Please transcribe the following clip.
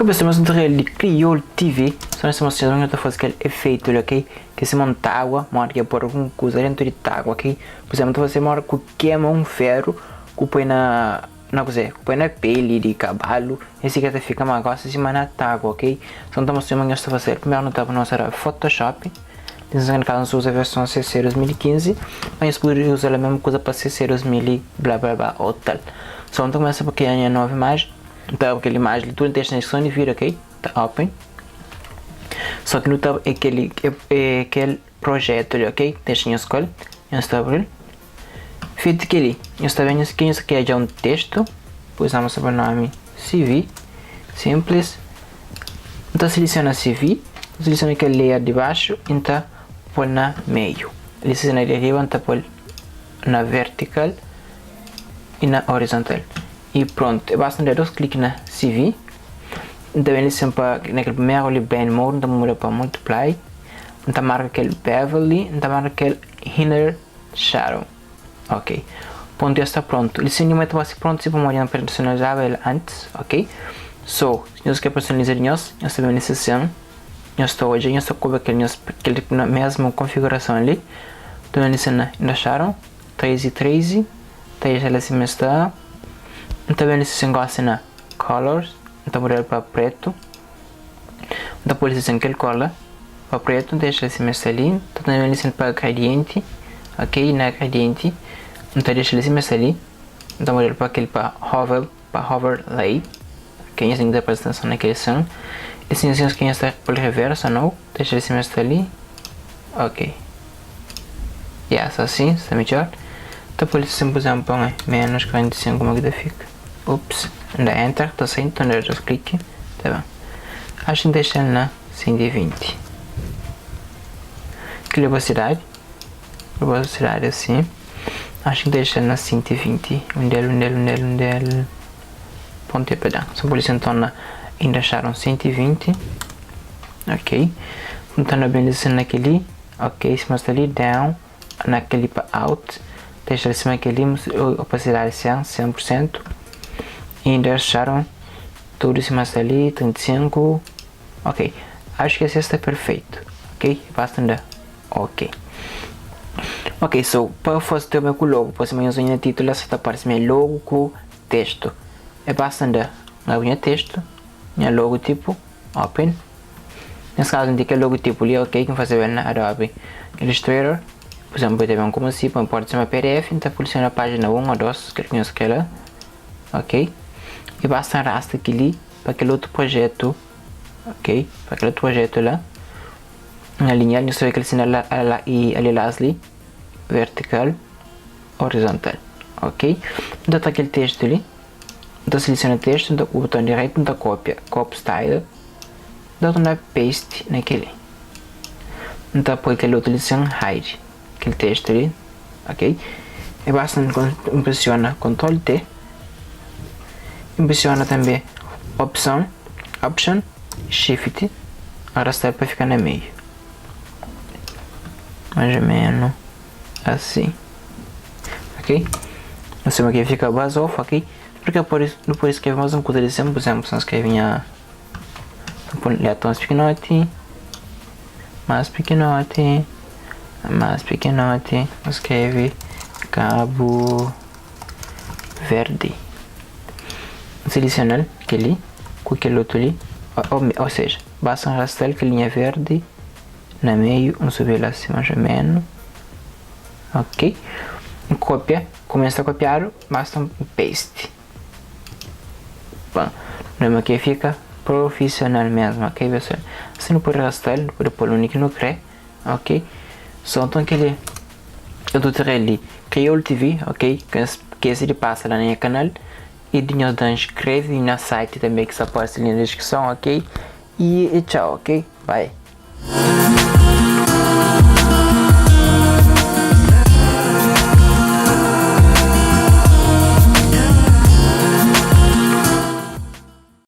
pessoal, mas não ele criou TV, só nessa mostrando que eu estou fazendo aquele efeito, ok? Que se monta água, mora que é por alguma coisa dentro de água, ok? Por exemplo, você mora que queima um ferro, que põe na põe na pele de cavalo, esse que fica uma coisa em cima da água, ok? Então estamos mostrando que eu estou fazendo, primeiro não estava usando Photoshop, no caso usa a versão CC 2015, mas pode usar a mesma coisa para CC 2000 blá blá blá ou tal. Então começa porque é a nova imagem. Então aquela imagem, tudo tem extensão de vir, ok? Tá open. Só que no tab é aquele projeto ali, ok? Deixa em escolha. Eu estou abrindo. Feito aquele. Eu estou vendo que isso aqui é já um texto. Pois vamos sobre o nome CV. Simples. Então seleciona CV. Seleciona aquele layer de baixo. Então põe na meio. Seleciona ele arriba. Então põe na vertical e na horizontal. E pronto, basta dar dois cliques na CV. Então ele sempre naquele primeiro ali blend mode, então muda para multiply. Então marca aquele bevel, então marca aquele inner shadow. Ok, pronto, já está pronto. Ele simplesmente vai ser pronto se vamos personalizar ele antes, ok? So, se nós quer personalizar nós sabemos nessa sessão. Nós estou hoje, nós estou com aquele na mesma configuração ali. Então ele na shadow, 13 então ele assim está. Então eles gosta na colors, então mudar para preto. Então por isso aquele color para preto, deixa esse mesmo ali. Então também eles para gradiente, ok, na gradiente. Então deixa esse mesmo ali. Então mudar para aquele para overlay, ok, assim dá para atenção naquele som. Esse assim que está por reverso, não, deixa esse mesmo ali, ok. Yes, assim está melhor. Então por isso sempre usamos para menos 45 como que fica. Ups, ainda enter, está saindo, então eu já clique, tá bom. Acho que deixar na 120. Que velocidade assim. Acho que deixar na 120. Um dele. Ponto e pedal. Só por isso então ainda acharam 120. Ok. Então bem descendo naquele. Ok, se mostra ali, down. Naquele para out. Deixa acima aquele, opacidade 100%. E ainda acharam tudo em cima ali, 35, ok, acho que esse está perfeito, ok, basta andar, ok, so, para fazer também com o logo, posso usar o título, essa parte meu logo com texto, basta andar, abrir texto, minha logotipo, open, nesse caso indica logotipo ali, ok, que fazer na Adobe Illustrator, por exemplo, pode ver como assim, pode ser uma PDF, então posiciona a página 1 ou 2, que eu conheço que ela, ok, e basta arrastar aquele para aquele outro projeto, ok, para aquele outro projeto lá, na linha, você vê que ele ensina e ali vertical, horizontal, ok, então tá aquele texto ali, então seleciona o texto, então o botão direito, então copy style, então na paste naquele, então põe aquele outro ali, hide, aquele texto ali, ok, e basta impressiona Ctrl T, impressiona também option, shift, arrastar para ficar no meio, mais ou menos assim, ok, assim aqui fica base off, ok, porque depois escrever mais uma coisa de sempre, por exemplo, se nós escrever mais pequenote, escreve Cabo Verde, selecionar aquele com aquele outro ali, ou seja, basta arrastar aquela linha verde no meio, subir lá assim mais ou menos, ok, cópia, começa a copiar, basta um paste, bom, lembra que fica profissional mesmo, ok pessoal, assim não pode arrastar, não pode pôr o link no CRE, ok, só então aquele, eu estou ali, criou o TV, ok, que esse ele passa lá no meu canal, e dinheiro da inscreve no site também que se aparece ali na descrição, ok? E tchau, ok? Bye!